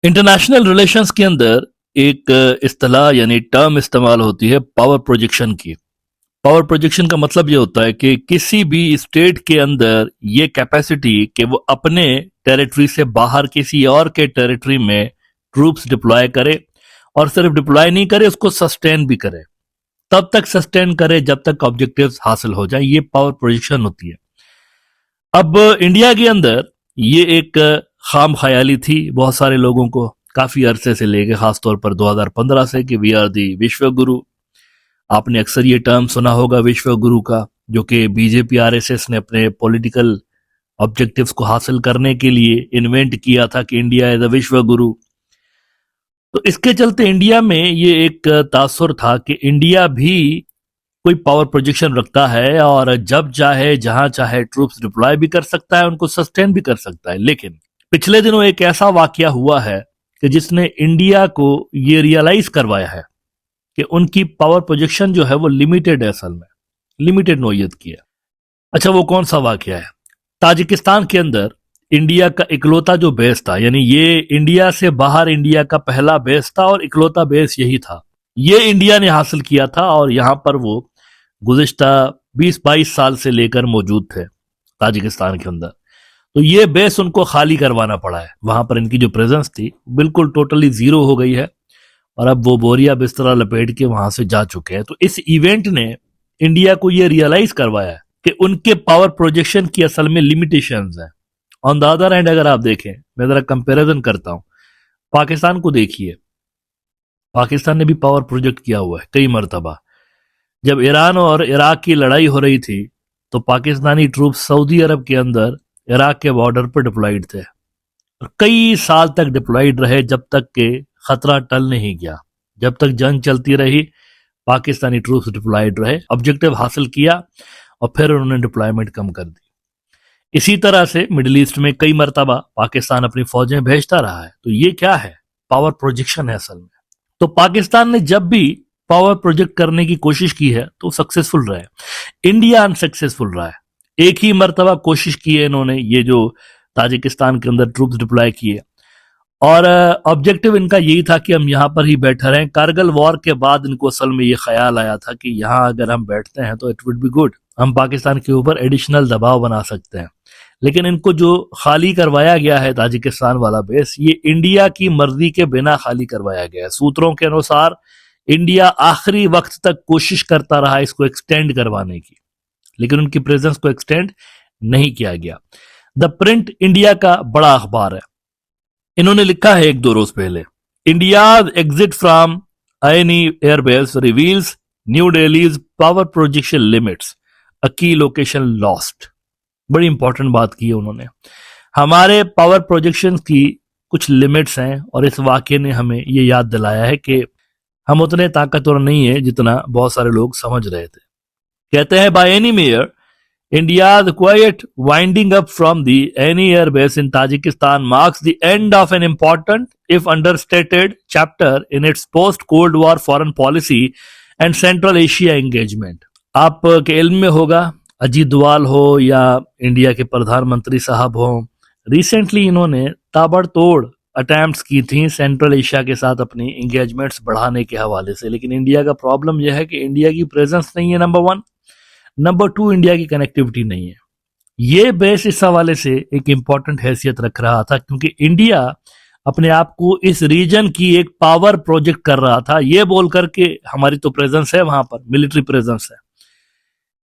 International relations के अंदर एक इस्तेलाह यानी टर्म इस्तेमाल होती है पावर प्रोजेक्शन की। पावर प्रोजेक्शन का मतलब ये होता है कि किसी भी स्टेट के अंदर ये कैपेसिटी कि वो अपने टेरिटरी से बाहर किसी और के टेरिटरी में ट्रूप्स डिप्लॉय करे, और सिर्फ डिप्लॉय नहीं करे, उसको सस्टेन भी करे। तब तक सस्टेन करे जब तक ऑब्जेक्टिव्स हासिल हो जाए। ये पावर प्रोजेक्शन होती है। अब इंडिया के अंदर ये एक खाम ख्याली थी बहुत सारे लोगों को, काफी अरसे से लेके खासतौर पर 2015 से, कि वी आर दी विश्व गुरु। आपने अक्सर ये टर्म सुना होगा विश्व गुरु का, जो कि बीजेपी आरएसएस ने अपने पॉलिटिकल ऑब्जेक्टिव्स को हासिल करने के लिए इन्वेंट किया था कि इंडिया इज अ विश्व गुरु। तो इसके चलते इंडिया में ये एक तासुर था कि इंडिया भी कोई पावर प्रोजेक्शन रखता है और जब चाहे जहां चाहे ट्रूप्स डिप्लॉय भी कर सकता है, उनको सस्टेन भी कर सकता है। लेकिन पिछले दिनों एक ऐसा वाकया हुआ है कि जिसने इंडिया को ये रियलाइज करवाया है कि उनकी पावर प्रोजेक्शन जो है वो लिमिटेड है, असल में लिमिटेड नोयत की है। अच्छा, वो कौन सा वाकया है? ताजिकिस्तान के अंदर इंडिया का इकलौता जो बेस था, यानी ये इंडिया से बाहर इंडिया का पहला बेस था और इकलौता बेस यही था, ये इंडिया ने हासिल किया था और यहां पर वो गुज़िश्ता 20-22 साल से लेकर मौजूद थे ताजिकिस्तान के अंदर। तो ये बेस उनको खाली करवाना पड़ा है। वहां पर इनकी जो प्रेजेंस थी बिल्कुल टोटली जीरो हो गई है और अब वो बोरिया बिस्तरा लपेट के वहां से जा चुके हैं। तो इस इवेंट ने इंडिया को ये रियलाइज करवाया है कि उनके पावर प्रोजेक्शन की असल में लिमिटेशंस हैं। ऑन द अदर हैंड अगर आप देखें, मैं जरा कंपैरिजन करता हूं, पाकिस्तान को देखिए। पाकिस्तान ने भी पावर प्रोजेक्ट किया हुआ है कई मरतबा। जब ईरान और इराक की लड़ाई हो रही थी तो पाकिस्तानी ट्रूप सऊदी अरब के अंदर इराक के बॉर्डर पर डिप्लॉयड थे और कई साल तक डिप्लॉयड रहे, जब तक के खतरा टल नहीं गया। जब तक जंग चलती रही पाकिस्तानी ट्रूप्स डिप्लॉयड रहे, ऑब्जेक्टिव हासिल किया और फिर उन्होंने डिप्लॉयमेंट कम कर दी। इसी तरह से मिडिल ईस्ट में कई मरतबा पाकिस्तान अपनी फौजें भेजता रहा है। तो ये क्या है? पावर प्रोजेक्शन है असल में। तो पाकिस्तान ने जब भी पावर प्रोजेक्ट करने की कोशिश की है तो सक्सेसफुल रहा है, इंडिया अनसक्सेसफुल रहा है। एक ही मरतबा कोशिश की है इन्होंने, ये जो ताजिकिस्तान के अंदर ट्रूप्स डिप्लॉय किए, और ऑब्जेक्टिव इनका यही था कि हम यहाँ पर ही बैठे रहें। कारगिल वॉर के बाद इनको असल में ये ख्याल आया था कि यहाँ अगर हम बैठते हैं तो इट वुड बी गुड, हम पाकिस्तान के ऊपर एडिशनल दबाव बना सकते हैं। लेकिन इनको जो खाली करवाया गया है ताजिकिस्तान वाला बेस, ये इंडिया की मर्जी के बिना खाली करवाया गया है। सूत्रों के अनुसार इंडिया आखिरी वक्त तक कोशिश करता रहा इसको एक्सटेंड करवाने की, लेकिन उनकी प्रेजेंस को एक्सटेंड नहीं किया गया। द प्रिंट इंडिया का बड़ा अखबार है, इन्होंने लिखा है 1-2 रोज पहले, India exit from Ayni airbase reveals new Delhi's power projection limits, a key location lost. बड़ी इंपॉर्टेंट बात की है उन्होंने। हमारे पावर प्रोजेक्शन की कुछ लिमिट्स हैं और इस वाक्य ने हमें ये याद दिलाया है कि हम उतने ताकतवर नहीं है जितना बहुत सारे लोग समझ रहे थे। कहते हैं, by any mayor India's quiet winding up from the any air base in Tajikistan marks the end of an important, if understated, chapter in its post-Cold War foreign policy and Central Asia engagement. आपके इल्म में होगा, अजीत डोवाल हो या India के प्रधानमंत्री साहब हो, रिसेंटली इन्होंने ताबड़तोड़ अटेम्प्ट्स की थी सेंट्रल एशिया के साथ अपनी एंगेजमेंट्स बढ़ाने के हवाले से। लेकिन इंडिया का प्रॉब्लम यह है कि इंडिया की प्रेजेंस नहीं है, नंबर 1। नंबर 2, इंडिया की कनेक्टिविटी नहीं है। ये बेस इस हवाले से एक इंपॉर्टेंट हैसियत रख रहा था क्योंकि इंडिया अपने आप को इस रीजन की एक पावर प्रोजेक्ट कर रहा था, ये बोल करके हमारी तो प्रेजेंस है वहां पर, मिलिट्री प्रेजेंस है।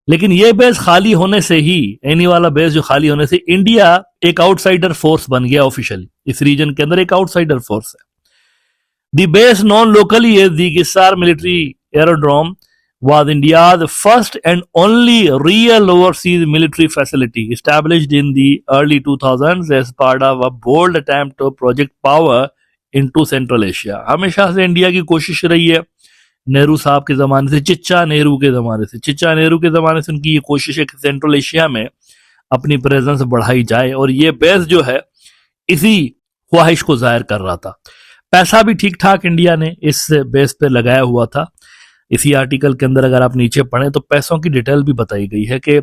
लेकिन ये बेस खाली होने से ही, एनी वाला बेस जो खाली होने से, इंडिया एक आउटसाइडर फोर्स बन गया ऑफिशियली। इस रीजन के अंदर एक आउटसाइडर फोर्स है। The base known locally as the Gissar military aerodrome was India's first and only real overseas military facility, established in the early 2000s as part of a bold attempt to project power into Central Asia. हमेशा से India की कोशिश रही है, नेहरू साहब के जमाने से, चिच्चा नेहरू के जमाने से उनकी ये कोशिश है कि सेंट्रल एशिया में अपनी प्रेजेंस बढ़ाई जाए, और ये बेस जो है इसी ख्वाहिश को जाहिर कर रहा था। पैसा भी ठीक ठाक इंडिया ने इस बेस पे लगाया हुआ था। इसी आर्टिकल के अंदर अगर आप नीचे पढ़ें तो पैसों की डिटेल भी बताई गई है कि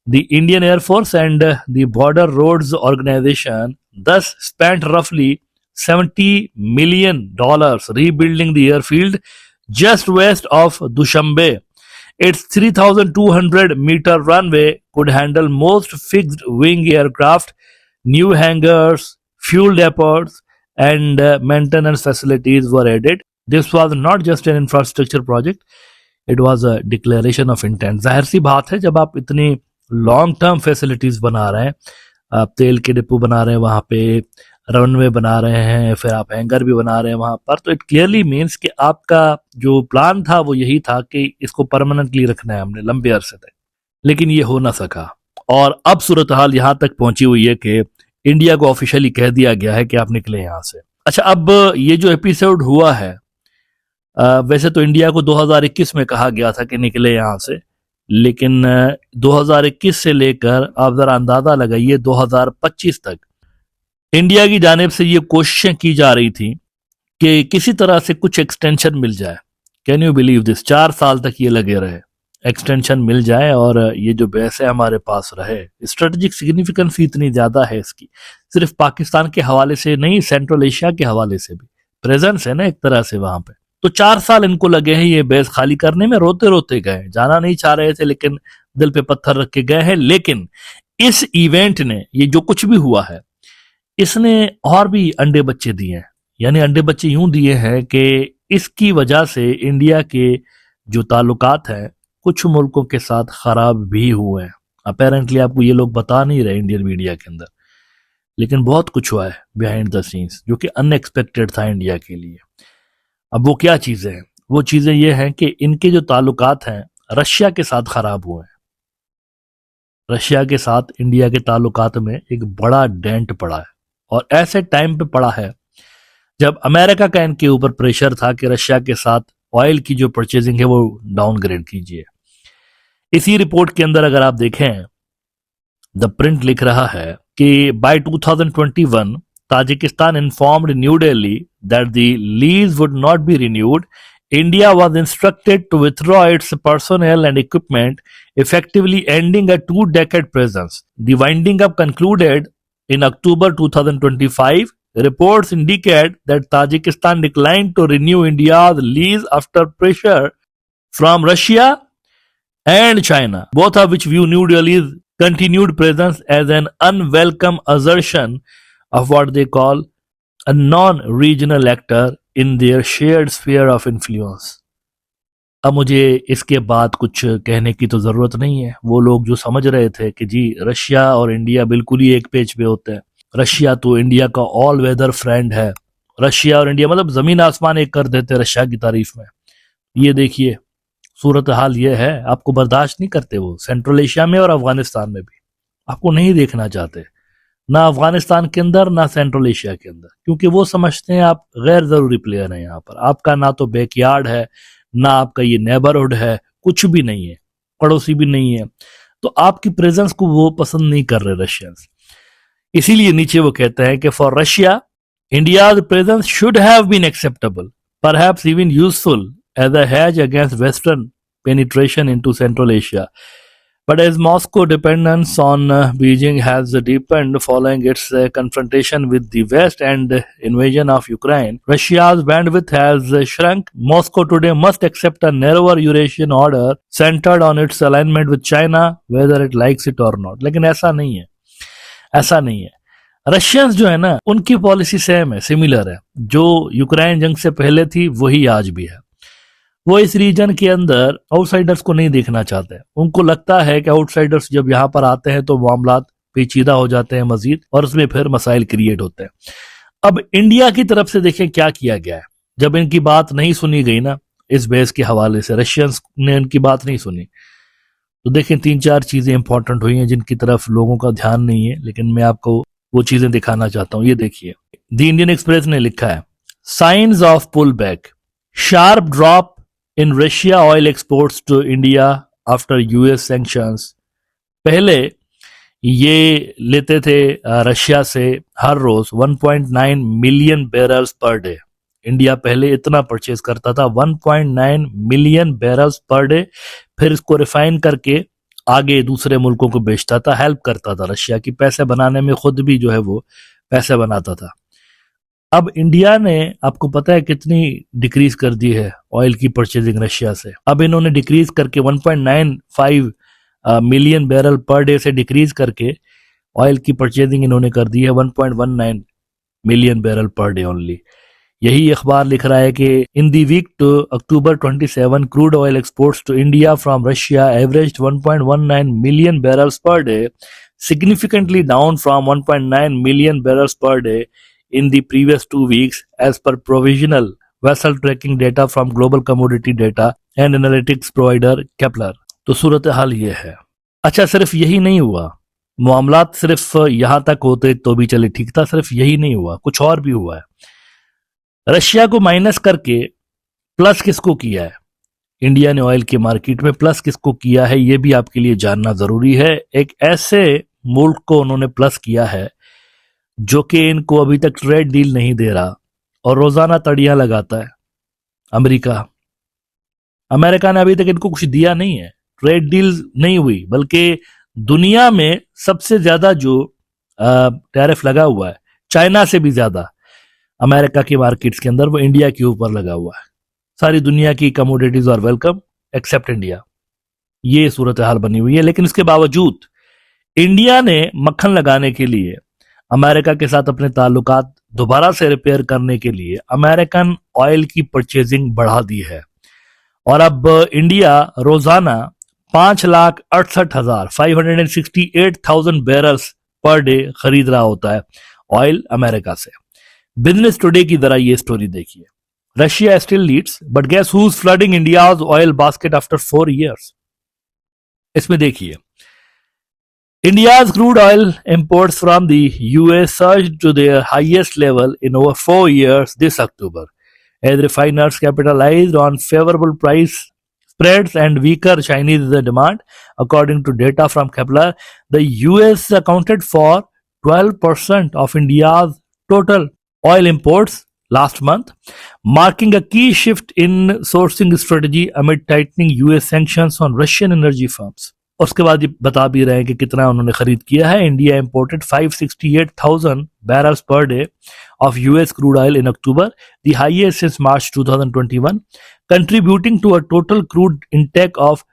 the Indian air force and the border roads organisation thus spent roughly $70 million rebuilding the airfield just west of Dushanbe. Its 3,200-meter runway could handle most fixed-wing aircraft. New hangars, fuel depots, and maintenance facilities were added. This was not just an infrastructure project, it was a declaration of intent. जाहिर सी बात है, जब आप इतनी long term facilities बना रहे हैं, आप तेल के डिपो बना रहे हैं, वहां पे रनवे बना रहे हैं, फिर आप हैंगर भी बना रहे हैं वहां पर, तो इट क्लियरली मीन्स कि आपका जो प्लान था वो यही था कि इसको परमानेंटली रखना है हमने लंबे अरसे तक। लेकिन ये हो ना सका, और अब सूरत हाल यहां तक पहुंची हुई है कि इंडिया को ऑफिशियली कह दिया गया है कि आप निकले यहां से। अच्छा, अब ये जो एपिसोड हुआ है, वैसे तो इंडिया को 2021 में कहा गया था कि निकले यहां से, लेकिन 2021 से लेकर आप जरा अंदाजा लगाइए 2025 तक इंडिया की जानिब से ये कोशिशें की जा रही थी कि किसी तरह से कुछ एक्सटेंशन मिल जाए। Can you believe this? 4 साल तक ये लगे रहे, एक्सटेंशन मिल जाए और ये जो बेस है हमारे पास रहे। स्ट्रेटेजिक सिग्निफिकेंस इतनी ज्यादा है इसकी, सिर्फ पाकिस्तान के हवाले से नहीं, सेंट्रल एशिया के हवाले से भी प्रेजेंस है ना एक तरह से वहां पे। तो 4 साल इनको लगे हैं ये बेस खाली करने में, रोते रोते गए, जाना नहीं चाह रहे थे लेकिन दिल पे पत्थर रख के गए हैं। लेकिन इस इवेंट ने, ये जो कुछ भी हुआ है, इसने और भी अंडे बच्चे दिए हैं। यानी अंडे बच्चे यूं दिए हैं कि इसकी वजह से इंडिया के जो ताल्लुकात हैं कुछ मुल्कों के साथ खराब भी हुए हैं। अपेरेंटली आपको ये लोग बता नहीं रहे इंडियन मीडिया के अंदर, लेकिन बहुत कुछ हुआ है बिहाइंड द सीन्स जो कि अनएक्सपेक्टेड था इंडिया के लिए। अब वो क्या चीजें हैं? वो चीजें ये हैं कि इनके जो ताल्लुकात हैं रशिया के साथ खराब हुए हैं। रशिया के साथ इंडिया के ताल्लुकात में एक बड़ा डेंट पड़ा है, और ऐसे टाइम पे पड़ा है जब अमेरिका का इनके ऊपर प्रेशर था कि रशिया के साथ ऑयल की जो परचेजिंग है वो डाउनग्रेड कीजिए। इसी रिपोर्ट के अंदर अगर आप देखें, द प्रिंट लिख रहा है कि by 2021 Tajikistan informed New Delhi that the lease would not be renewed. India was instructed to withdraw its personnel and equipment, effectively ending a 2-decade presence. The winding up concluded in October 2025. Reports indicate that Tajikistan declined to renew India's lease after pressure from Russia and China, both of which view New Delhi's continued presence as an unwelcome assertion of what they call a non-regional actor in their shared sphere of influence. अब मुझे इसके बाद कुछ कहने की तो जरूरत नहीं है। वो लोग जो समझ रहे थे कि जी रशिया और इंडिया बिल्कुल ही एक पेज पे होते हैं, रशिया तो इंडिया का ऑल वेदर फ्रेंड है, रशिया और इंडिया मतलब जमीन आसमान एक कर देते रशिया की तारीफ में। ये देखिए सूरत हाल ये है, आपको बर्दाश्त नहीं करते वो, सेंट्रल एशिया में और अफगानिस्तान में भी आपको नहीं देखना चाहते, ना अफगानिस्तान के अंदर ना सेंट्रल एशिया के अंदर, क्योंकि वो समझते हैं आप गैर जरूरी प्लेयर हैं। यहाँ पर आपका ना तो बैकयार्ड है, ना आपका ये नेबरहुड है, कुछ भी नहीं है, पड़ोसी भी नहीं है, तो आपकी प्रेजेंस को वो पसंद नहीं कर रहे रशियंस। इसीलिए नीचे वो कहते हैं कि for Russia India's presence should have been acceptable, perhaps even useful as a hedge against western penetration into Central Asia. But as Moscow dependence on Beijing has deepened following its confrontation with the West and invasion of Ukraine, Russia's bandwidth has shrunk. Moscow today must accept a narrower Eurasian order centered on its alignment with China, whether it likes it or not. लेकिन ऐसा नहीं है, ऐसा नहीं है। Russians जो है ना, उनकी पॉलिसी सेम है, सिमिलर है, जो यूक्रेन जंग से पहले थी वही आज भी है। वो इस रीजन के अंदर आउटसाइडर्स को नहीं देखना चाहते। उनको लगता है कि आउटसाइडर्स जब यहाँ पर आते हैं तो मामलात पेचीदा हो जाते हैं मजीद, और उसमें फिर मसाइल क्रिएट होते हैं। अब इंडिया की तरफ से देखें क्या किया गया है। जब इनकी बात नहीं सुनी गई ना इस बेस के हवाले से, रशियंस ने इनकी बात नहीं सुनी, तो देखें 3-4 चीजें इंपॉर्टेंट हुई हैं जिनकी तरफ लोगों का ध्यान नहीं है, लेकिन मैं आपको वो चीजें दिखाना चाहता हूं। ये देखिए, द इंडियन एक्सप्रेस ने लिखा है, signs of pull back, sharp drop in Russia oil exports to India after US sanctions. पहले ये लेते थे रशिया से हर रोज 1.9 million barrels per day. India पहले इतना परचेज करता था, 1.9 मिलियन बैरल्स पर डे, फिर इसको रिफाइन करके आगे दूसरे मुल्कों को बेचता था, हेल्प करता था रशिया की पैसे बनाने में, खुद भी जो है वो पैसे बनाता था। अब इंडिया ने आपको पता है कितनी डिक्रीज कर दी है ऑयल की परचेजिंग रशिया से। अब इन्होंने डिक्रीज करके 1.95 मिलियन बैरल पर डे से डिक्रीज करके ऑयल की परचेजिंग इन्होंने कर दी है 1.19 million barrel per day only. यही अखबार लिख रहा है कि in the week to October 27 crude oil exports to India from Russia averaged 1.19 million barrels per day, significantly down from 1.9 million barrels per day in the previous 2 weeks as per provisional vessel tracking data from global commodity data and analytics provider Kepler। तो सूरत हाल ये है। अच्छा, सिर्फ यही नहीं हुआ, मामलात सिर्फ यहां तक होते तो भी चले ठीक था, सिर्फ यही नहीं हुआ, कुछ और भी हुआ है। रशिया को माइनस करके प्लस किसको किया है? इंडिया ने ऑयल के मार्केट में प्लस किसको किया है, यह भी आपके लिए जानना जरूरी है। एक ऐसे मुल्क को उन्होंने प्लस किया है जो कि इनको अभी तक ट्रेड डील नहीं दे रहा और रोजाना तड़ियां लगाता है। अमेरिका ने अभी तक इनको कुछ दिया नहीं है, ट्रेड डील नहीं हुई, बल्कि दुनिया में सबसे ज्यादा जो टैरिफ लगा हुआ है, चाइना से भी ज्यादा अमेरिका की मार्केट्स के अंदर, वो इंडिया के ऊपर लगा हुआ है। सारी दुनिया की commodities are welcome except India. ये सूरत हाल बनी हुई है। लेकिन इसके बावजूद इंडिया ने मक्खन लगाने के लिए, अमेरिका के साथ अपने ताल्लुकात दोबारा से रिपेयर करने के लिए अमेरिकन ऑयल की परचेजिंग बढ़ा दी है और अब इंडिया रोजाना 5,68,568,000 बैरल्स पर डे खरीद रहा होता है ऑयल अमेरिका से। बिजनेस टुडे की तरह ये स्टोरी देखिए, Russia still leads but guess who is flooding India's oil basket after 4 years। इसमें देखिए, India's crude oil imports from the US surged to their highest level in over 4 years this October, as refiners capitalized on favorable price spreads and weaker Chinese demand. According to data from Kepler, the US accounted for 12% of India's total oil imports last month, marking a key shift in sourcing strategy amid tightening US sanctions on Russian energy firms। उसके बाद ये बता भी रहे हैं कि कितना उन्होंने खरीद किया है। India imported 568,000 barrels per day of US crude oil in October, the highest since March 2021, contributing to a total crude intake of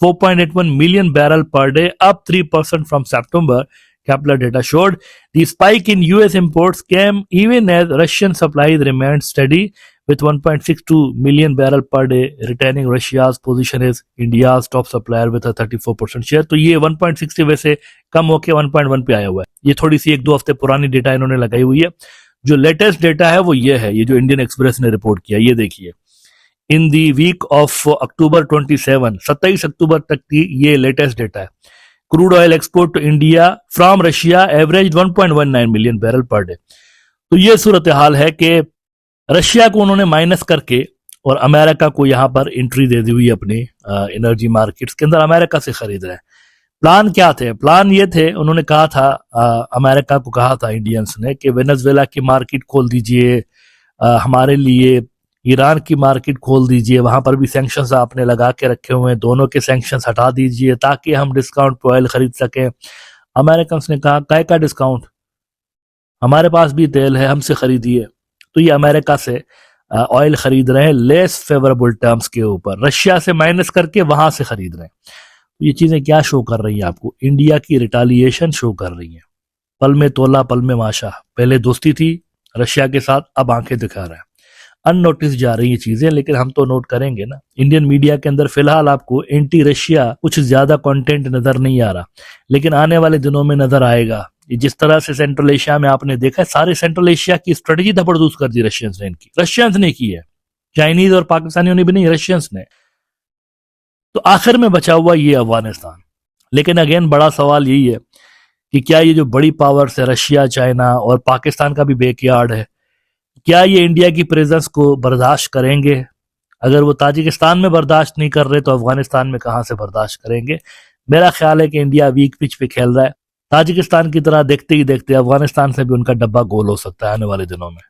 4.81 million barrel per day, up 3% from September, Kepler data showed. The spike in US imports came even as Russian supplies remained steady, with 1.62 million barrel per day, retaining Russia's position as India's top supplier with a 34% share। तो ये 1.60 वैसे कम होके 1.1 पे आया हुआ है। ये थोड़ी सी 1-2 हफ्ते पुरानी डेटा इन्होंने लगाई हुई है। जो लेटेस्ट डेटा है वो ये है, ये जो इंडियन एक्सप्रेस ने रिपोर्ट किया, ये देखिए, इन दी वीक ऑफ अक्टूबर 27 अक्टूबर तक की ये लेटेस्ट डेटा है। Crude oil export to India from Russia average 1.19 million barrel per day. तो ये सूरत हाल है कि रशिया को उन्होंने माइनस करके और अमेरिका को यहां पर एंट्री दे दी हुई अपनी एनर्जी मार्केट्स के अंदर, अमेरिका से खरीद रहे हैं। प्लान क्या थे? प्लान ये थे, उन्होंने कहा था, अमेरिका को कहा था इंडियंस ने कि वेनेजुएला की मार्केट खोल दीजिए, हमारे लिए ईरान की मार्केट खोल दीजिए, वहां पर भी सैंक्शंस आपने लगा के रखे हुए हैं, दोनों के सैंक्शंस हटा दीजिए ताकि हम डिस्काउंट पे ऑयल खरीद सकें। अमेरिकन ने कहा, काय का डिस्काउंट, हमारे पास भी तेल है, हमसे खरीदिए। तो ये अमेरिका से ऑयल खरीद रहे हैं लेस फेवरेबल टर्म्स के ऊपर, रशिया से माइनस करके वहां से खरीद रहे हैं। तो ये चीजें क्या शो कर रही हैं आपको? इंडिया की रिटालिएशन शो कर रही है। पल में तोला पल में माशा, पहले दोस्ती थी रशिया के साथ, अब आंखें दिखा रहे हैं। अननोटिस जा रही है चीजें, लेकिन हम तो नोट करेंगे ना। इंडियन मीडिया के अंदर फिलहाल आपको एंटी रशिया कुछ ज्यादा कंटेंट नजर नहीं आ रहा, लेकिन आने वाले दिनों में नजर आएगा। जिस तरह से सेंट्रल एशिया में आपने देखा है, सारे सेंट्रल एशिया की स्ट्रेटेजी जबरदस्त कर दी रशियंस ने, इनकी रशियंस ने की है, चाइनीज और पाकिस्तानियों ने भी नहीं, रशियंस ने। तो आखिर में बचा हुआ ये अफगानिस्तान। लेकिन अगेन बड़ा सवाल यही है कि क्या ये जो बड़ी पावर्स है रशिया, चाइना और पाकिस्तान का भी बैकयार्ड है, क्या ये इंडिया की प्रेजेंस को बर्दाश्त करेंगे? अगर वो ताजिकिस्तान में बर्दाश्त नहीं कर रहे तो अफगानिस्तान में कहां से बर्दाश्त करेंगे? मेरा ख्याल है कि इंडिया वीक पिच पे खेल रहा है। ताजिकिस्तान की तरह देखते ही देखते अफगानिस्तान से भी उनका डब्बा गोल हो सकता है आने वाले दिनों में।